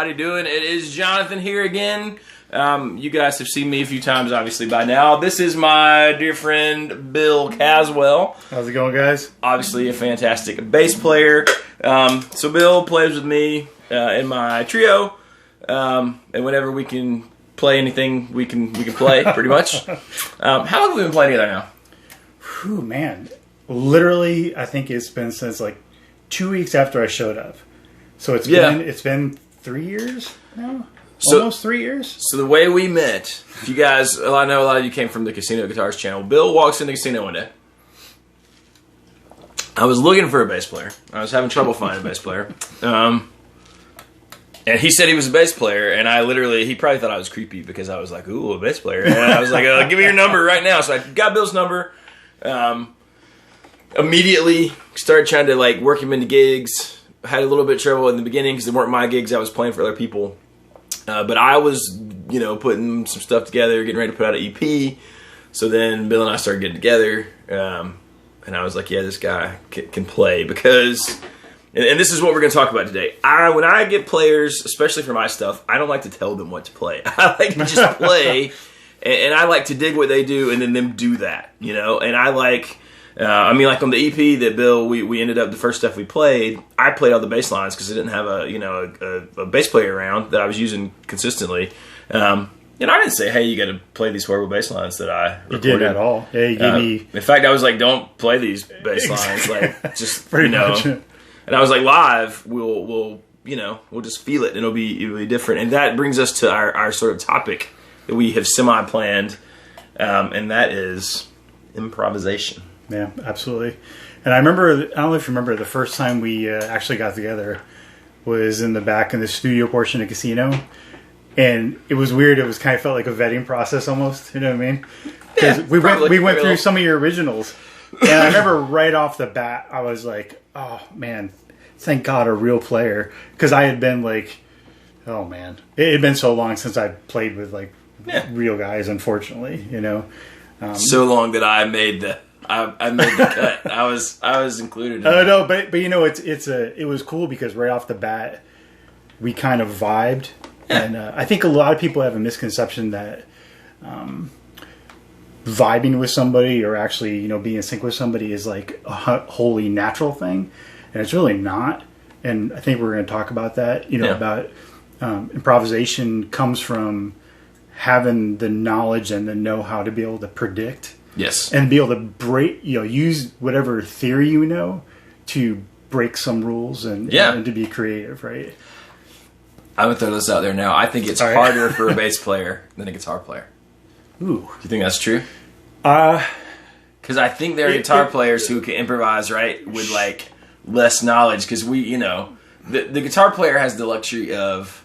everybody doing? It is Jonathan here again. You guys have seen me a few times, obviously, by now. This is my dear friend, Bill Caswell. How's it going, guys? Obviously a fantastic bass player. So Bill plays with me in my trio. And whenever we can play anything, we can play, pretty much. How long have we been playing together now? Whew, man. Literally, I think it's been since like 2 weeks after I showed up. So it's been 3 years now? Almost 3 years? So the way we met, if you guys, I know a lot of you came from the Casino Guitars channel. Bill walks in the casino one day. I was looking for a bass player. I was having trouble finding a bass player. And he said he was a bass player, and he probably thought I was creepy because I was like, ooh, a bass player. And I was like, give me your number right now. So I got Bill's number. Immediately started trying to like work him into gigs. Had a little bit of trouble in the beginning because they weren't my gigs. I was playing for other people. But I was, putting some stuff together, getting ready to put out an EP. So then Bill and I started getting together. And I was like, yeah, this guy can play because... And this is what we're going to talk about today. When I get players, especially for my stuff, I don't like to tell them what to play. I like to just play, and I like to dig what they do and then them do that, And I like... like on the EP that Bill, we ended up, the first stuff we played, I played all the bass lines because I didn't have a bass player around that I was using consistently. I didn't say, hey, you got to play these horrible bass lines that I recorded. You didn't at all. Yeah, you gave me... In fact, I was like, don't play these bass lines. Like, just, Pretty much. And I was like, live, we'll just feel it and it'll be different. And that brings us to our sort of topic that we have semi-planned, and that is improvisation. Yeah, absolutely. And I don't know if you remember, the first time we actually got together was in the back in the studio portion of the casino. And it was weird. It was kind of felt like a vetting process almost. You know what I mean? Because we went through some of your originals. And I remember right off the bat, I was like, oh, man, thank God a real player. Because I had been like, oh, man. It had been so long since I played with like real guys, unfortunately, So long that I made the... I made the cut. I was included in no, but it was cool because right off the bat we kind of vibed, and I think a lot of people have a misconception that vibing with somebody or actually being in sync with somebody is like a wholly natural thing, and it's really not. And I think we're going to talk about that. About improvisation comes from having the knowledge and the know-how to be able to predict. Yes. And be able to break, use whatever theory to break some rules and to be creative, right? I'm going to throw this out there now. I think it's harder for a bass player than a guitar player. Ooh. Do you think that's true? Because I think there are guitar players who can improvise, right, with like less knowledge. Because the guitar player has the luxury of,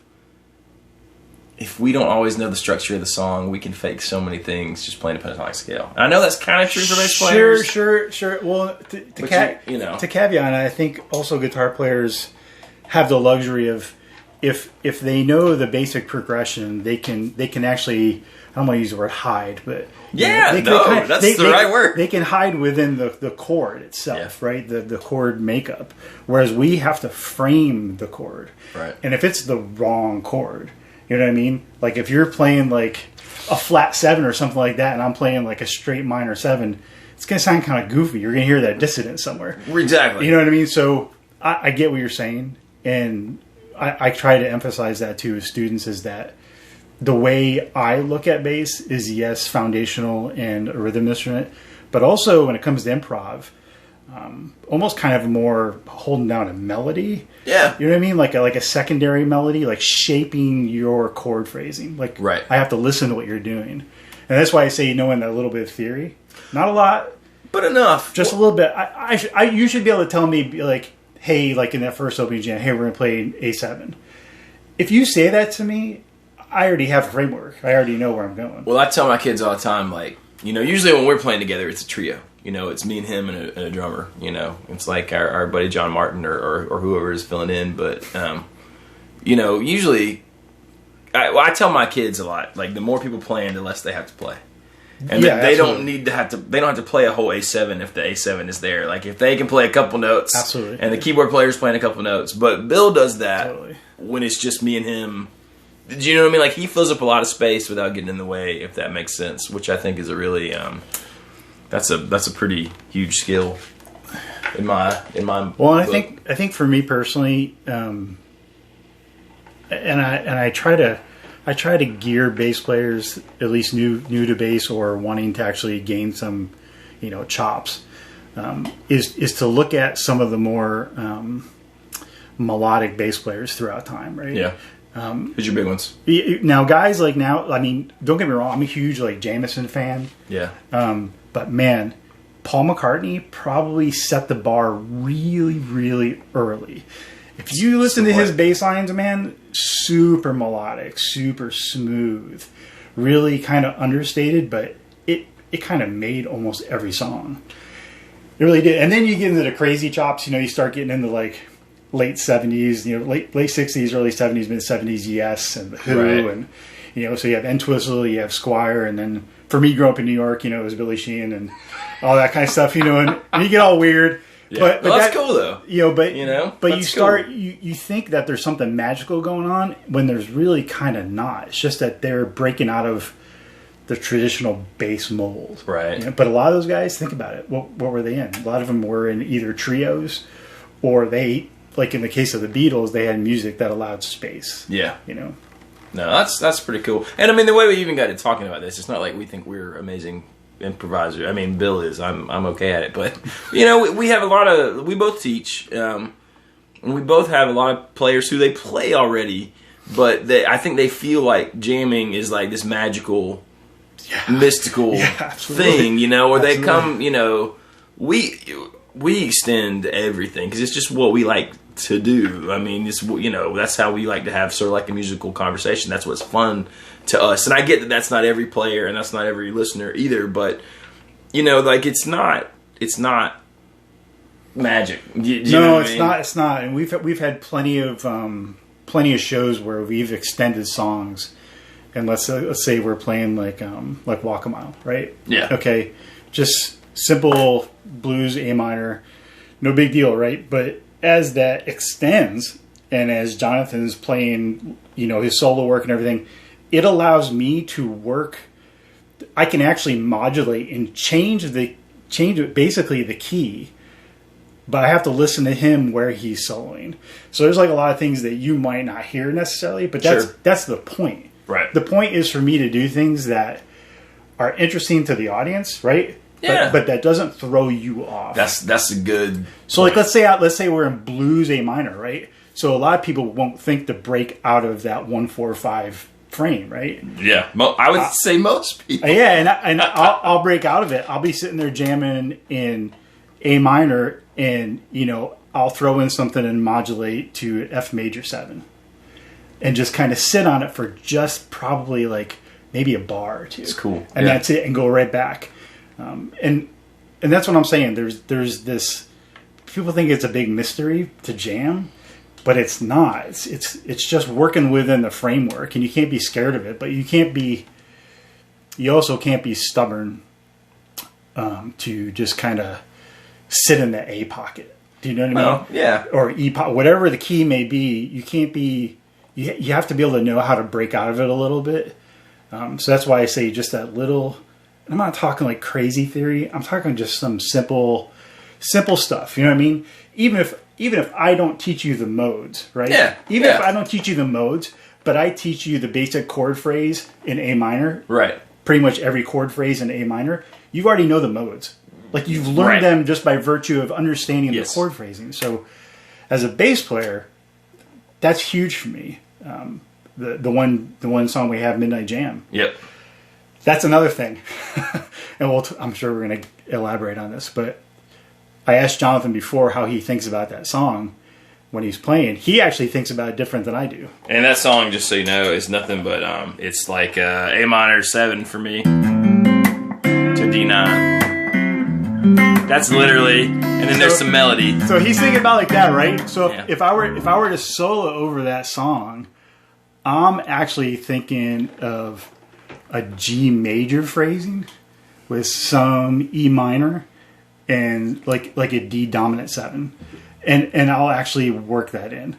if we don't always know the structure of the song, we can fake so many things just playing a pentatonic scale. And I know that's kind of true for bass players. Sure. Well, to caveat, I think also guitar players have the luxury of, if they know the basic progression, they can actually, I don't want to use the word hide, but that's the right word. They can hide within the chord itself, right? The chord makeup. Whereas we have to frame the chord, right? And if it's the wrong chord. You know what I mean? Like if you're playing like a flat 7 or something like that, and I'm playing like a straight minor 7, it's going to sound kind of goofy. You're going to hear that dissonance somewhere. Exactly. You know what I mean? So I get what you're saying, and I try to emphasize that to students is that the way I look at bass is, yes, foundational and a rhythm instrument, but also when it comes to improv, almost kind of more holding down a melody. Yeah. You know what I mean? Like a secondary melody, like shaping your chord phrasing. Like, right. I have to listen to what you're doing. And that's why I say knowing that little bit of theory. Not a lot. But enough. Just a little bit. You should be able to tell me, like, hey, like in that first opening jam, hey, we're going to play A7. If you say that to me, I already have a framework. I already know where I'm going. Well, I tell my kids all the time, like, usually when we're playing together, it's a trio. It's me and him and a drummer. It's like our buddy John Martin or whoever is filling in. But, usually, I tell my kids a lot, like, the more people playing, the less they have to play. And they don't they don't have to play a whole A7 if the A7 is there. Like if they can play a couple notes, absolutely, and the keyboard player's playing a couple notes. But Bill does that when it's just me and him. Do you know what I mean? Like he fills up a lot of space without getting in the way, if that makes sense. Which I think is a really that's a pretty huge skill in my. Well, and I think for me personally, and I try to gear bass players, at least new to bass or wanting to actually gain some, chops, is to look at some of the more melodic bass players throughout time, right? Yeah. Who's your big ones? Now, guys like now, I mean, don't get me wrong, I'm a huge like Jamison fan. Yeah. But man, Paul McCartney probably set the bar really, really early. If you listen to his bass lines, man, super melodic, super smooth, really kind of understated, but it kind of made almost every song. It really did. And then you get into the crazy chops, you start getting into like late 70s, late 60s, early 70s, mid 70s, Yes, and The Who, right. And so you have Entwistle, you have Squire, and then for me growing up in New York, it was Billy Sheehan and all that kind of stuff, and you get all weird. Yeah. But that's cool though. But you start cool. you think that there's something magical going on when there's really kind of not. It's just that they're breaking out of the traditional bass mold. Right. But a lot of those guys, think about it. What were they in? A lot of them were in either trios or they, like in the case of the Beatles, they had music that allowed space. Yeah. No, that's pretty cool. And I mean, the way we even got to talking about this, it's not like we think we're amazing improviser. I mean, Bill is. I'm okay at it, but we have a lot of. We both teach, and we both have a lot of players who they play already, but I think they feel like jamming is like this magical, mystical thing, or they come. We extend everything because it's just what we like to do. I mean, it's that's how we like to have sort of like a musical conversation. That's what's fun to us. And I get that that's not every player and that's not every listener either, but like it's not magic. It's not. And we've had plenty of shows where we've extended songs, and let's say we're playing like Walk a Mile, right? Yeah. Okay, just simple blues A minor, no big deal, right? But as that extends, and as Jonathan's playing, his solo work and everything, it allows me to work. I can actually modulate and change basically the key, but I have to listen to him where he's soloing. So there's like a lot of things that you might not hear necessarily, but that's the point. Right. The point is for me to do things that are interesting to the audience, right? Yeah. But that doesn't throw you off. That's a good. So like let's say we're in blues A minor, right? So a lot of people won't think to break out of that 1-4-5 frame, right? Yeah, I would say most people. Yeah, and I'll break out of it. I'll be sitting there jamming in A minor, and I'll throw in something and modulate to F major 7, and just kind of sit on it for just probably like maybe a bar or two. It's cool, and that's it, and go right back. And that's what I'm saying. There's this. People think it's a big mystery to jam, but it's not. It's just working within the framework, and you can't be scared of it. But you also can't be stubborn to just kind of sit in the A pocket. Do you know what I mean? Yeah. Or E pocket, whatever the key may be. You can't be. You have to be able to know how to break out of it a little bit. So that's why I say just that little. I'm not talking like crazy theory. I'm talking just some simple stuff. You know what I mean? Even if I don't teach you the modes, right? Yeah. Even if I don't teach you the modes, but I teach you the basic chord phrase in A minor. Right. Pretty much every chord phrase in A minor. You already know the modes. Like you've learned them just by virtue of understanding the chord phrasing. So as a bass player, that's huge for me. The one song we have, Midnight Jam. Yep. That's another thing, and I'm sure we're going to elaborate on this, but I asked Jonathan before how he thinks about that song when he's playing. He actually thinks about it different than I do. And that song, just so you know, is nothing but, it's like A minor 7 for me to D9. That's literally, and then there's some melody. So he's thinking about like that, right? So if I were to solo over that song, I'm actually thinking of a G major phrasing. with some E minor and like a D dominant 7, and I'll actually work that in.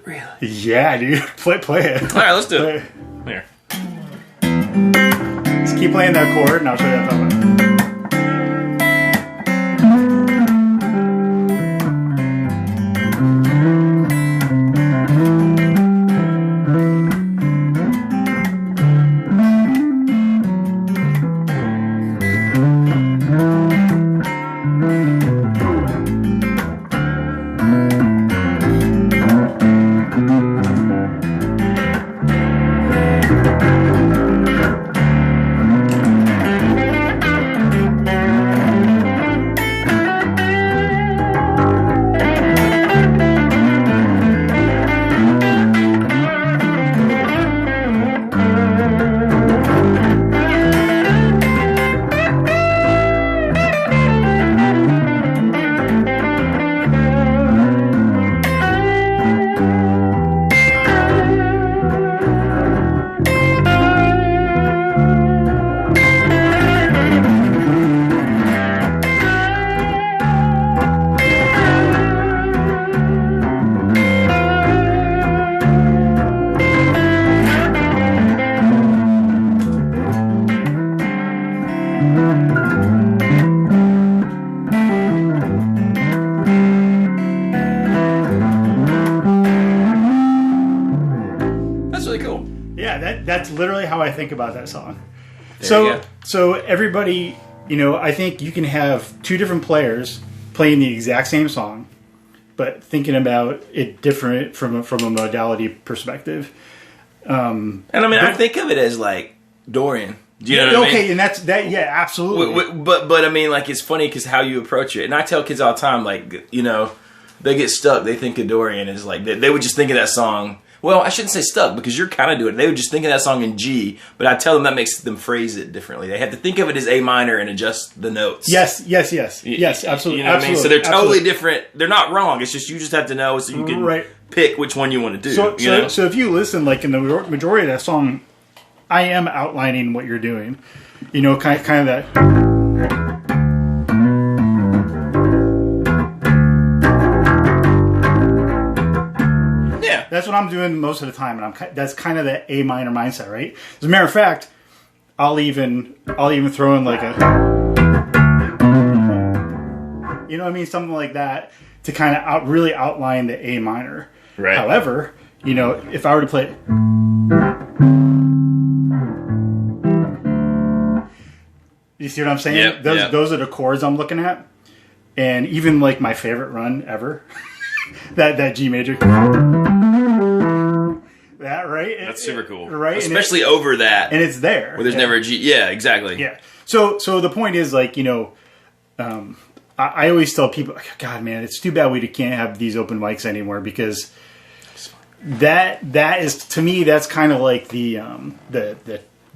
Really? Yeah, dude. Play it. All right, let's do it. Here. Just keep playing that chord, and I'll show you how to play it. That's literally how I think about that song. So everybody, I think you can have two different players playing the exact same song, but thinking about it different from a modality perspective. And I mean, I think of it as like Dorian. Do you know what I mean? Okay, and that's that. Yeah, absolutely. But I mean, like, it's funny because how you approach it. And I tell kids all the time, like, they get stuck. They think of Dorian as like they would just think of that song. Well, I shouldn't say stuck because you're kind of doing it. They would just think of that song in G, but I tell them that makes them phrase it differently. They have to think of it as A minor and adjust the notes. Yes, absolutely. You know what I mean? So they're totally different. They're not wrong. It's just you just have to know so you can pick which one you want to do. So if you listen, like in the majority of that song, I am outlining what you're doing. Kind of that. That's what I'm doing most of the time, and that's kind of the A minor mindset, right? As a matter of fact, I'll even throw in like a, something like that to kind of really outline the A minor. Right. However, if I were to play, you see what I'm saying? Yep, those are the chords I'm looking at, and even like my favorite run ever, that G major. That right? That's super cool, right? Especially over that, and it's there where there's never a G. Yeah, exactly. Yeah. So the point is, like, I always tell people, God, man, it's too bad we can't have these open mics anymore because that is, to me, that's kind of like the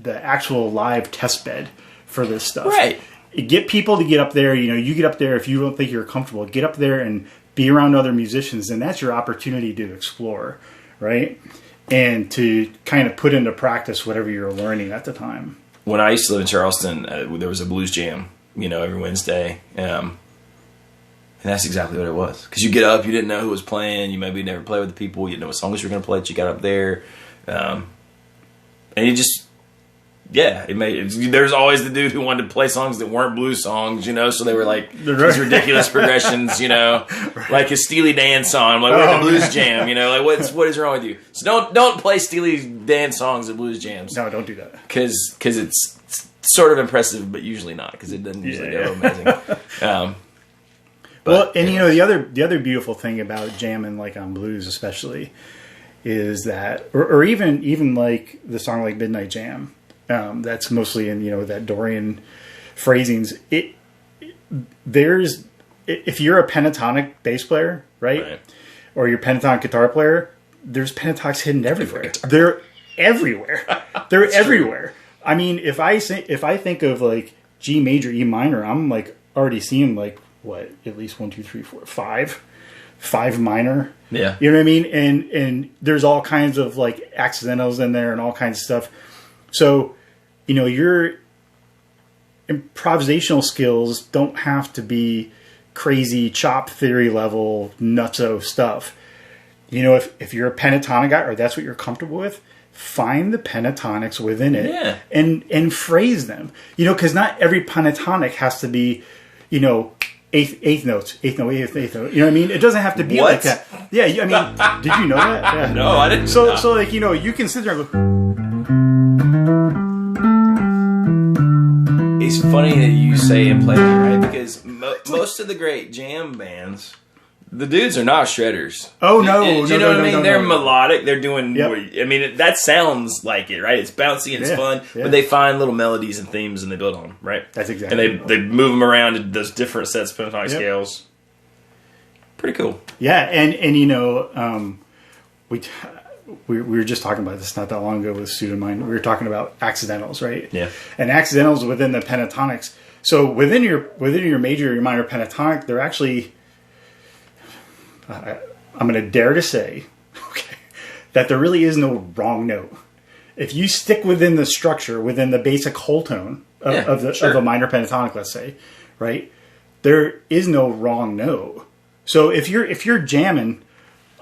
actual live test bed for this stuff. Right. Get people to get up there. You get up there if you don't think you're comfortable. Get up there and be around other musicians, and that's your opportunity to explore, right? And to kind of put into practice whatever you're learning at the time. When I used to live in Charleston, there was a blues jam, every Wednesday. And that's exactly what it was. Because you get up, you didn't know who was playing. You maybe never played with the people. You didn't know what songs you were going to play. But you got up there. And you just... Yeah, there's always the dude who wanted to play songs that weren't blues songs, so they were like these ridiculous progressions, like a Steely Dan song. I'm like, we're at the blues jam, like what is wrong with you? So don't play Steely Dan songs at blues jams. No, don't do that because it's sort of impressive, but usually not because it doesn't usually go amazing. Well, and the other beautiful thing about jamming, like on blues especially, is that, or even like the song like Midnight Jam. That's mostly in that Dorian phrasings. If you're a pentatonic bass player, right? Or you're a pentatonic guitar player, there's pentatonics hidden everywhere. They're everywhere. They're everywhere. True. I mean, if I think of like G major, E minor, I'm like already seeing like what, at least 1, 2, 3, 4, 5 minor. Yeah, you know what I mean. And there's all kinds of like accidentals in there and all kinds of stuff. So, improvisational skills don't have to be crazy chop theory level nutso stuff. You know, if you're a pentatonic guy or that's what you're comfortable with, find the pentatonics within it and phrase them. You know, because not every pentatonic has to be, you know, eighth notes, eighth note. You know what I mean? It doesn't have to be like that. Yeah, I mean, did you know that? Yeah. No, I didn't. So like, you know, you can sit there and go. It's funny that you say and play that, right? Because most of the great jam bands, the dudes are not shredders. Oh no! You know what I mean? They're melodic. They're doing. Yep. I mean, that sounds like it, right? It's bouncy and it's fun, but they find little melodies and themes and they build on them, right? That's exactly. And they move them around to those different sets of pentatonic scales. Pretty cool. Yeah, and you know, we were just talking about this not that long ago with a student of mine. We were talking about accidentals, right? Yeah. And accidentals within the pentatonics. So within your major or your minor pentatonic, they're actually. I'm going to dare to say, that there really is no wrong note. If you stick within the structure, within the basic whole tone of a minor pentatonic, let's say, right, there is no wrong note. So if you're jamming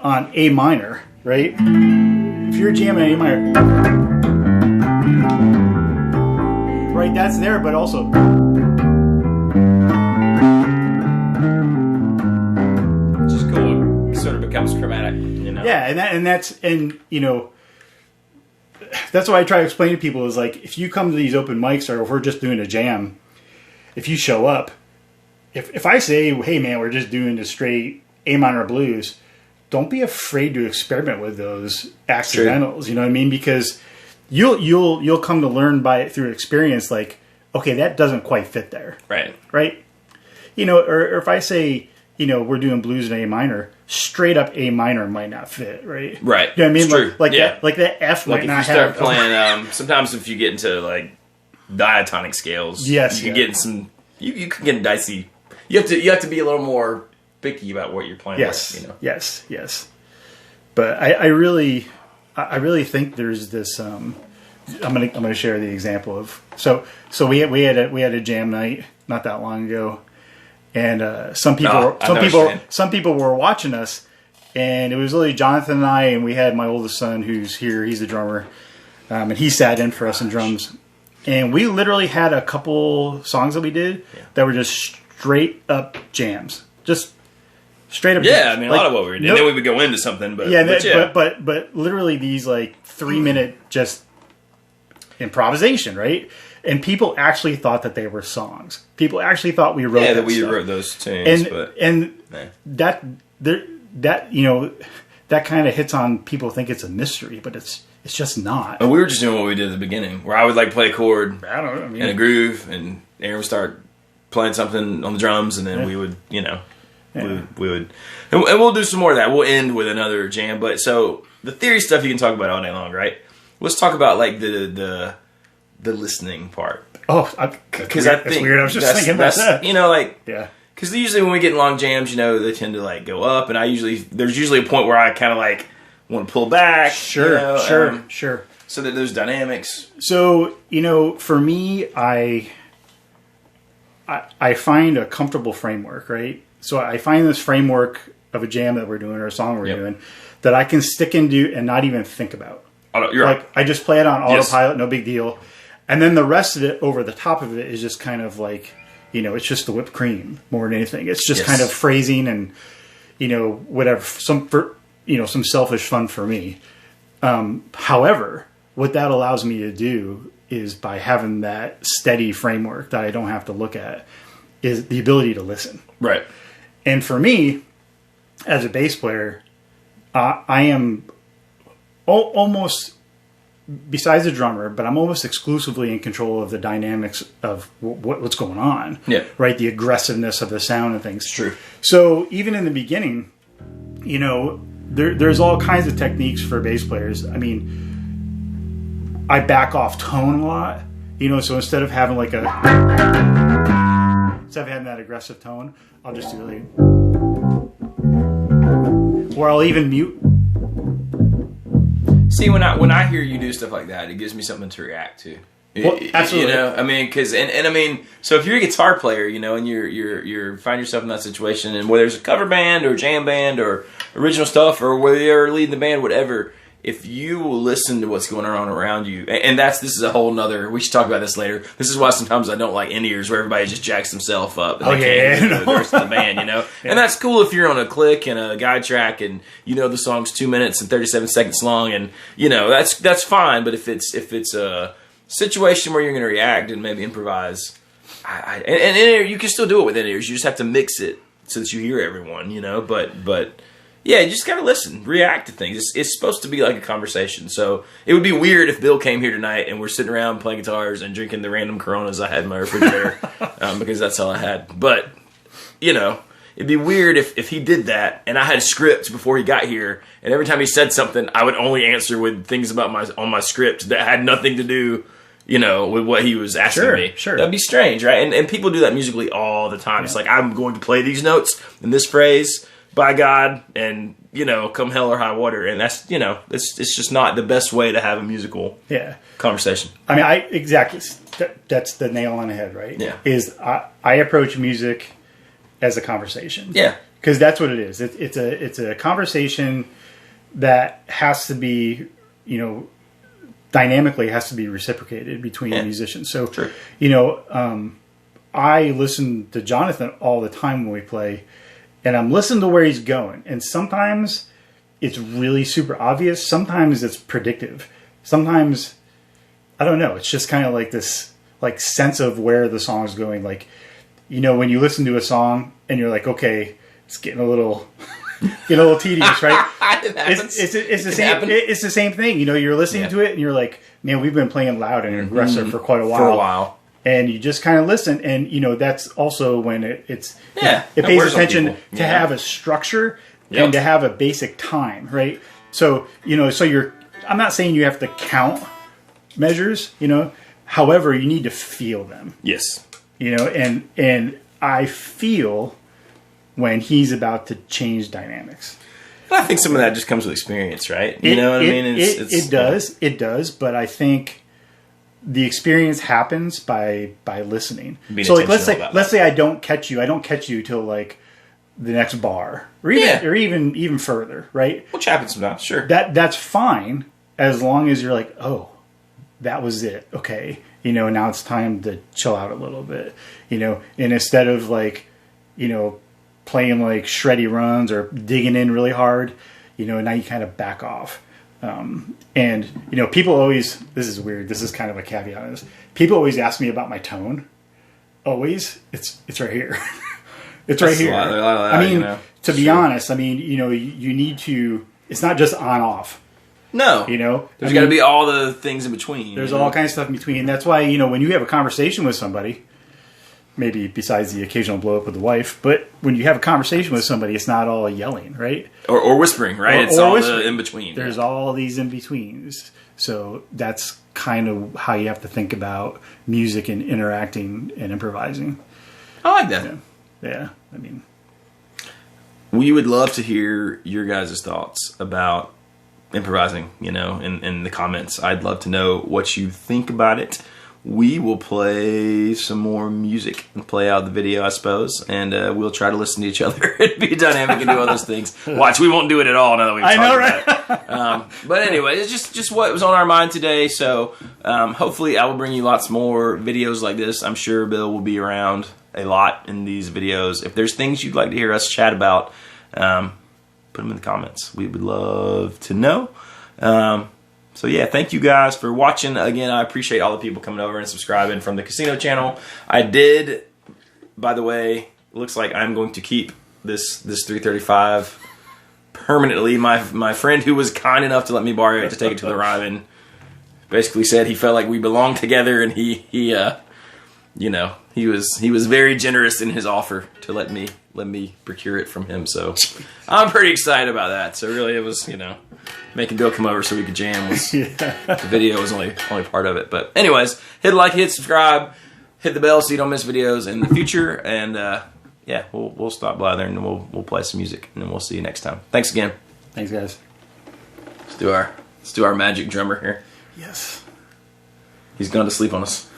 on A minor, right, if you're jamming on A minor, right, that's there, but also. sort of becomes chromatic, you know? Yeah, that's you know, that's why I try to explain to people is like, if you come to these open mics or if we're just doing a jam, if you show up, if I say, hey man, we're just doing the straight A minor blues, don't be afraid to experiment with those accidentals. True. You know what I mean? Because you'll come to learn by it through experience. Like, okay, that doesn't quite fit there. Right. You know, or if I say, you know, we're doing blues in A minor, straight up A minor might not fit, right? Right. You know what I mean? It's true. Like that F might not have. Like if you start playing, sometimes if you get into like diatonic scales, you can get in some. You can get dicey. You have to be a little more picky about what you're playing. Yes. With, you know? Yes. But I really think there's this. I'm gonna share the example of so we had a jam night not that long ago. And some people were watching us, and it was literally Jonathan and I, and we had my oldest son who's here. He's the drummer, and he sat in for us in drums. And we literally had a couple songs that we did that were just straight up jams, just straight up. Yeah, jams. I mean a lot of what we were doing. And then we would go into something, but but literally these like 3-minute just improvisation, right? And people actually thought that they were songs. People actually thought we wrote. Yeah, that we wrote those tunes. That you know, that kind of hits on people think it's a mystery, but it's just not. And we were just doing what we did at the beginning, where I would like play a chord, and a groove, and Aaron would start playing something on the drums, and then we would, you know, we would, and we'll do some more of that. We'll end with another jam. But so the theory stuff you can talk about all day long, right? Let's talk about like the listening part. Oh, because I think that's weird. I was just thinking about that. You know, like because usually when we get in long jams, you know, they tend to like go up, and there's usually a point where I kind of like want to pull back. Sure. So that there's dynamics. So you know, for me, I find a comfortable framework, right? So I find this framework of a jam that we're doing or a song we're doing that I can stick into and not even think about. You're like I just play it on autopilot, no big deal. And then the rest of it, over the top of it, is just kind of like, you know, it's just the whipped cream more than anything. It's just kind of phrasing and, you know, whatever, some selfish fun for me. However, what that allows me to do is by having that steady framework that I don't have to look at, is the ability to listen. Right. And for me, as a bass player, I am almost, besides the drummer, but I'm almost exclusively in control of the dynamics of what's going on. Yeah. Right? The aggressiveness of the sound and things. True. So even in the beginning, you know, there's all kinds of techniques for bass players. I mean, I back off tone a lot. You know, so instead of having like instead of having that aggressive tone, I'll just do like, or I'll even mute. See, when I hear you do stuff like that, it gives me something to react to. Well, absolutely. You know, I mean, because and I mean, so if you're a guitar player, you know, and you're find yourself in that situation, and whether it's a cover band or a jam band or original stuff, or whether you're leading the band, whatever, if you will listen to what's going on around you, and this is a whole nother. We should talk about this later. This is why sometimes I don't like in-ears where everybody just jacks themselves up. And the rest of the band, you know, and that's cool if you're on a click and a guide track, and you know the song's 2 minutes and 37 seconds long, and you know that's fine. But if it's a situation where you're going to react and maybe improvise, and you can still do it with in-ears. You just have to mix it so that you hear everyone, you know. But yeah, you just gotta listen, react to things. It's supposed to be like a conversation. So it would be weird if Bill came here tonight and we're sitting around playing guitars and drinking the random Coronas I had in my refrigerator because that's all I had. But you know, it'd be weird if he did that and I had scripts before he got here, and every time he said something, I would only answer with things about my script that had nothing to do, you know, with what he was asking me. Sure. That'd be strange, right? And people do that musically all the time. Yeah. It's like, I'm going to play these notes in this phrase, by God, and, you know, come hell or high water. And that's, you know, it's just not the best way to have a musical conversation. I mean, exactly. That's the nail on the head, right? Yeah. Is I approach music as a conversation. Yeah. Because that's what it is. It's a conversation that has to be, you know, dynamically has to be reciprocated between musicians. So, you know, I listen to Jonathan all the time when we play, and I'm listening to where he's going. And sometimes it's really super obvious. Sometimes it's predictive. Sometimes, I don't know, it's just kind of like this like sense of where the song is going. Like, you know, when you listen to a song and you're like, okay, it's getting a little tedious, right? It's the same thing. You know, you're listening to it and you're like, man, we've been playing loud and aggressive for quite a while. And you just kind of listen, and you know that's also when it pays attention to have a structure and to have a basic time, right? So you know, I'm not saying you have to count measures, you know. However, you need to feel them. Yes. You know, and I feel when he's about to change dynamics. I think some of that just comes with experience, right? You know what I mean? It does. But I think the experience happens by listening. So like let's say I don't catch you till like the next bar, or even further, right? Which happens sometimes, sure. That's fine as long as you're like, oh, that was it. Okay, you know, now it's time to chill out a little bit, you know, and instead of like, you know, playing like shreddy runs or digging in really hard, you know, now you kind of back off. And, you know, people always, this is weird. This is kind of a caveat on this. People always ask me about my tone. Always. It's right here. It's right here. I mean, you know, to be honest, I mean, you know, you need to, it's not just on off. No. You know, there's got to be all the things in between. There's all kinds of stuff in between. And that's why, you know, when you have a conversation with somebody, maybe besides the occasional blow up with the wife, but when you have a conversation with somebody, it's not all yelling, right? Or whispering, right? It's all the in-between. There's all these in-betweens. So that's kind of how you have to think about music and interacting and improvising. I like that. Yeah. I mean, we would love to hear your guys' thoughts about improvising, you know, in the comments. I'd love to know what you think about it. We will play some more music and play out the video, I suppose, and we'll try to listen to each other and be dynamic and do all those things. Watch, we won't do it at all now that we've talked about it. But anyway, it's just what was on our mind today, so hopefully I will bring you lots more videos like this. I'm sure Bill will be around a lot in these videos. If there's things you'd like to hear us chat about, put them in the comments. We would love to know. So yeah, thank you guys for watching. Again, I appreciate all the people coming over and subscribing from the casino channel. I did, by the way, it looks like I'm going to keep this 335 permanently. My friend who was kind enough to let me borrow it to take it to the Ryman basically said he felt like we belonged together, and he you know, he was very generous in his offer to let me procure it from him. So I'm pretty excited about that. So really, it was, you know, making Bill come over so we could jam was the video was only part of it. But anyways, hit like, hit subscribe, hit the bell so you don't miss videos in the future. And yeah, we'll stop blathering and we'll play some music, and then we'll see you next time. Thanks again. Thanks, guys. Let's do our magic drummer here. Yes. He's gone to sleep on us.